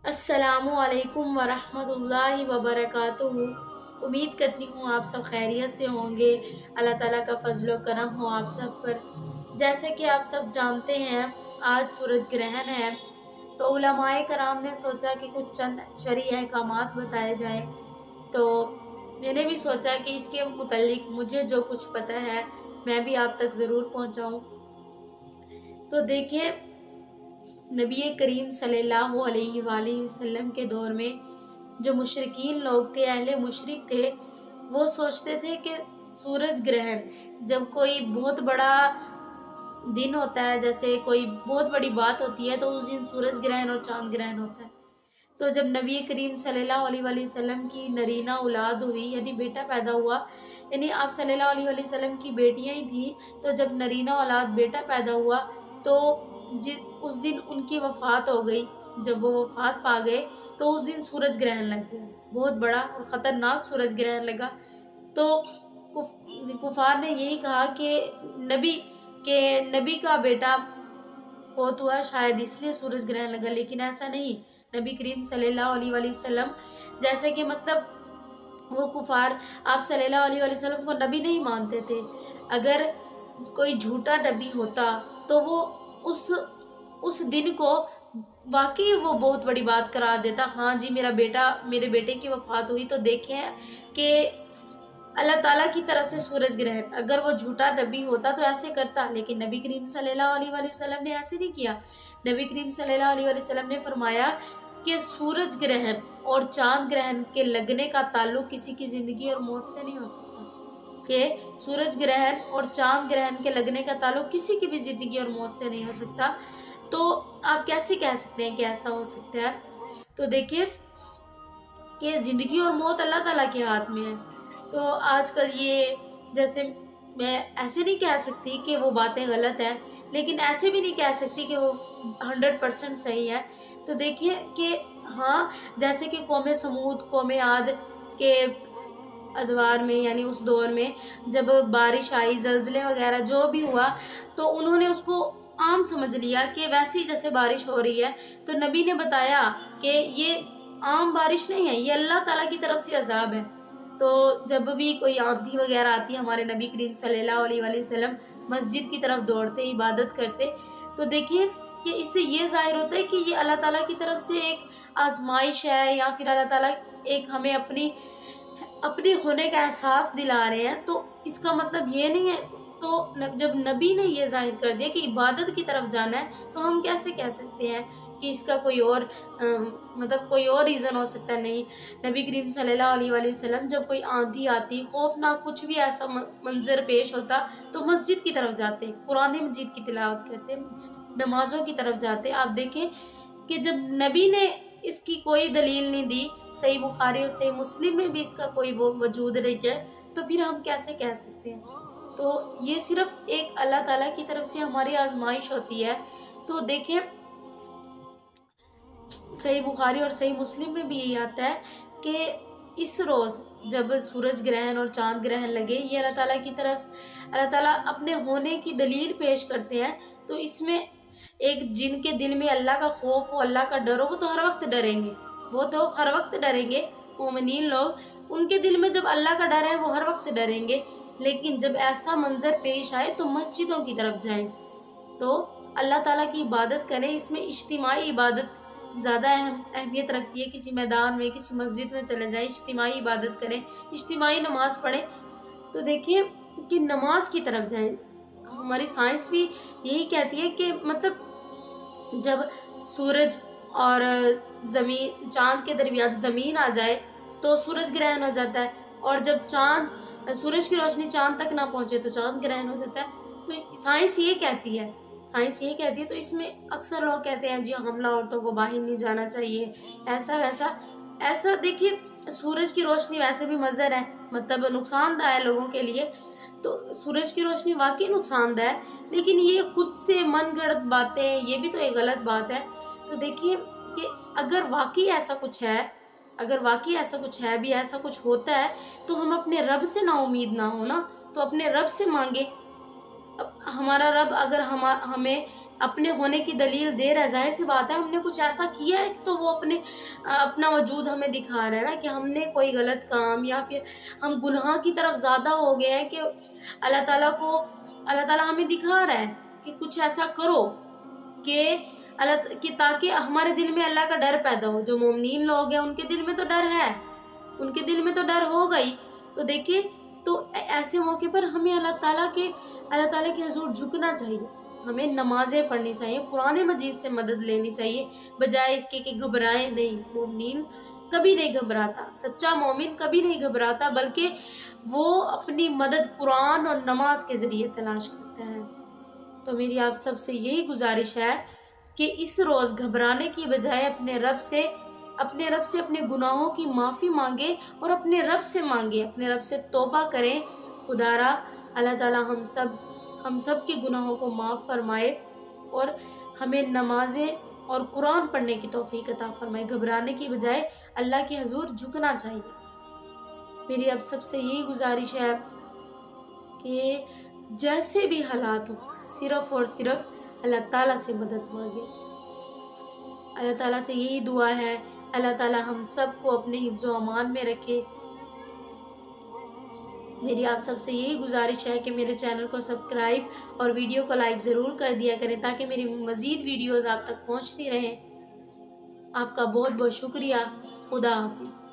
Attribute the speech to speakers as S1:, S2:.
S1: अस्सलामु अलैकुम वरहमतुल्लाहि वबरकातुहू। उम्मीद करती हूँ आप सब खैरियत से होंगे। अल्लाह ताला का फजल व करम हो आप सब पर। जैसे कि आप सब जानते हैं, आज सूरज ग्रहण है, तो उलमाए कराम ने सोचा कि कुछ चंद शरई अहकामात बताए जाएं। तो मैंने भी सोचा कि इसके मुतालिक मुझे जो कुछ पता है मैं भी आप तक ज़रूर पहुँचाऊँ। तो देखिए, नबी करीम सल्लल्लाहु अलैहि वसल्लम के दौर में जो मुशरिकीन लोग थे, अहले मुशरिक थे, वो सोचते थे कि सूरज ग्रहण जब कोई बहुत बड़ा दिन होता है, जैसे कोई बहुत बड़ी बात होती है, तो उस दिन सूरज ग्रहण और चांद ग्रहण होता है। तो जब नबी करीम सल्लल्लाहु अलैहि वसल्लम की नरीना औलाद हुई, यानी बेटा पैदा हुआ, यानी आप सल्लल्लाहु अलैहि वसल्लम की बेटियां ही थी, तो जब नरीना औलाद बेटा पैदा हुआ तो उस दिन उनकी वफ़ात हो गई। जब वो वफ़ात पा गए तो उस दिन सूरज ग्रहण लग गया, बहुत बड़ा और ख़तरनाक सूरज ग्रहण लगा। तो कुफार ने यही कहा कि नबी का बेटा फौत हुआ, शायद इसलिए सूरज ग्रहण लगा, लेकिन ऐसा नहीं। नबी करीम सल्लल्लाहु अलैहि वसल्लम, जैसे कि मतलब वो कुफार आप सल्लल्लाहु अलैहि वसल्लम को नबी नहीं मानते थे। अगर कोई झूठा नबी होता तो वो उस दिन को वाकई वो बहुत बड़ी बात करार देता। हाँ जी, मेरे बेटे की वफ़ात हुई, तो देखें कि अल्लाह ताला की तरफ से सूरज ग्रहण। अगर वो झूठा नबी होता तो ऐसे करता, लेकिन नबी करीम सल्लल्लाहु अलैहि वसल्लम ने ऐसे नहीं किया। नबी करीम सल्लल्लाहु अलैहि वसल्लम ने फरमाया कि सूरज ग्रहण और चांद ग्रहण के लगने का ताल्लुक किसी की ज़िंदगी और मौत से नहीं हो सकता। कि सूरज ग्रहण और चांद ग्रहण के लगने का ताल्लुक किसी की भी ज़िंदगी और मौत से नहीं हो सकता। तो आप कैसे कह सकते हैं कि ऐसा हो सकता है? तो देखिए कि ज़िंदगी और मौत अल्लाह ताला के हाथ में है। तो आजकल ये, जैसे मैं ऐसे नहीं कह सकती कि वो बातें गलत हैं, लेकिन ऐसे भी नहीं कह सकती कि वो 100% सही है। तो देखिए कि हाँ, जैसे कि कौम समूद, कौम आद के अदवार में, यानी उस दौर में जब बारिश आई, ज़लज़ले वगैरह जो भी हुआ, तो उन्होंने उसको आम समझ लिया कि वैसे ही जैसे बारिश हो रही है। तो नबी ने बताया कि ये आम बारिश नहीं है, ये अल्लाह ताला की तरफ से अजाब है। तो जब भी कोई आंधी वगैरह आती है, हमारे नबी करीम सल्लल्लाहु अलैहि वसल्लम मस्जिद की तरफ दौड़ते, इबादत करते। तो देखिए कि इससे ये ज़ाहिर होता है कि ये अल्लाह ताला की तरफ से एक आजमाइश है, या फिर अल्लाह ताला एक हमें अपने होने का एहसास दिला रहे हैं। तो इसका मतलब ये नहीं है। तो जब नबी ने ये जाहिर कर दिया कि इबादत की तरफ जाना है, तो हम कैसे कह सकते हैं कि इसका कोई और मतलब कोई और रीज़न हो सकता है? नहीं। नबी करीम सल्लल्लाहु अलैहि वसल्लम जब कोई आंधी आती, खौफनाक कुछ भी ऐसा मंजर पेश होता, तो मस्जिद की तरफ जाते, कुरान मजीद की तिलावत करते, नमाज़ों की तरफ जाते। आप देखें कि जब नबी ने इसकी कोई दलील नहीं दी, सही बुखारी और सही मुस्लिम में भी इसका कोई वो वजूद नहीं है, तो फिर हम कैसे कह सकते हैं? तो ये सिर्फ एक अल्लाह ताला की तरफ से हमारी आजमाइश होती है। तो देखिए, सही बुखारी और सही मुस्लिम में भी यही आता है कि इस रोज़ जब सूरज ग्रहण और चांद ग्रहण लगे, ये अल्लाह ताला अपने होने की दलील पेश करते हैं। तो इसमें एक जिनके दिल में अल्लाह का खौफ हो, अल्लाह का डर हो, वो तो हर वक्त डरेंगे, वो तो हर वक्त डरेंगे। मोमिनीन लोग, उनके दिल में जब अल्लाह का डर है, वो हर वक्त डरेंगे। लेकिन जब ऐसा मंजर पेश आए तो मस्जिदों की तरफ जाएं, तो अल्लाह ताला की इबादत करें। इसमें इज्तिमाई इबादत ज़्यादा अहमियत रखती है। किसी मैदान में, किसी मस्जिद में चले जाएं, इज्तिमाई इबादत करें, इज्तिमाई नमाज़ पढ़ें। तो देखिए कि नमाज की तरफ जाएं। हमारी साइंस भी यही कहती है कि मतलब जब सूरज और चांद के दरमियान ज़मीन आ जाए तो सूरज ग्रहण हो जाता है, और जब सूरज की रोशनी चांद तक ना पहुंचे तो चांद ग्रहण हो जाता है। तो साइंस ये कहती है, तो इसमें अक्सर लोग कहते हैं जी हमला औरतों को बाहर नहीं जाना चाहिए, ऐसा वैसा। ऐसा देखिए, सूरज की रोशनी वैसे भी मज़र है, मतलब नुकसानदायक है लोगों के लिए। तो सूरज की रोशनी वाकई नुकसानदायक है, लेकिन ये खुद से मन गढ़ंत बातें, ये भी तो एक गलत बात है। तो देखिए कि अगर वाकई ऐसा कुछ है भी, ऐसा कुछ होता है, तो हम अपने रब से ना उम्मीद ना हो ना, तो अपने रब से मांगे। अब हमारा रब अगर हमें اپنے ہونے کی دلیل دے رہا ہے. ظاہر سی بات ہے ہم نے کچھ ایسا کیا ہے تو وہ اپنا وجود ہمیں دکھا رہا ہے نا، کہ ہم نے کوئی غلط کام یا پھر ہم گناہ کی طرف زیادہ ہو گئے ہیں کہ اللہ تعالیٰ ہمیں دکھا رہا ہے کہ کچھ ایسا کرو کہ تاکہ ہمارے دل میں اللہ کا ڈر پیدا ہو. جو مومنین لوگ ہیں ان کے دل میں تو ڈر ہے، ان کے دل میں تو ڈر ہوگا ہی. تو دیکھیں، تو ایسے موقع پر ہمیں اللہ تعالیٰ کے حضور جھکنا چاہیے، ہمیں نمازیں پڑھنی چاہیے، قرآن مجید سے مدد لینی چاہیے، بجائے اس کے کہ گھبرائیں نہیں. مومنین کبھی نہیں گھبراتا، سچا مومن کبھی نہیں گھبراتا، بلکہ وہ اپنی مدد قرآن اور نماز کے ذریعے تلاش کرتا ہے. تو میری آپ سب سے یہی گزارش ہے کہ اس روز گھبرانے کی بجائے اپنے رب سے اپنے گناہوں کی معافی مانگے اور اپنے رب سے مانگے، اپنے رب سے توبہ کریں. خدا را اللہ تعالیٰ ہم سب کے گناہوں کو معاف فرمائے اور ہمیں نمازیں اور قرآن پڑھنے کی توفیق عطا فرمائے. گھبرانے کی بجائے اللہ کے حضور جھکنا چاہیے. میری اب سب سے یہی گزارش ہے کہ جیسے بھی حالات ہو، صرف اور صرف اللہ تعالیٰ سے مدد مانگے. اللہ تعالیٰ سے یہی دعا ہے، اللہ تعالیٰ ہم سب کو اپنے حفظ و امان میں رکھے. میری آپ سب سے یہی گزارش ہے کہ میرے چینل کو سبسکرائب اور ویڈیو کو لائک ضرور کر دیا کریں تاکہ میری مزید ویڈیوز آپ تک پہنچتی رہیں. آپ کا بہت بہت شکریہ. خدا حافظ.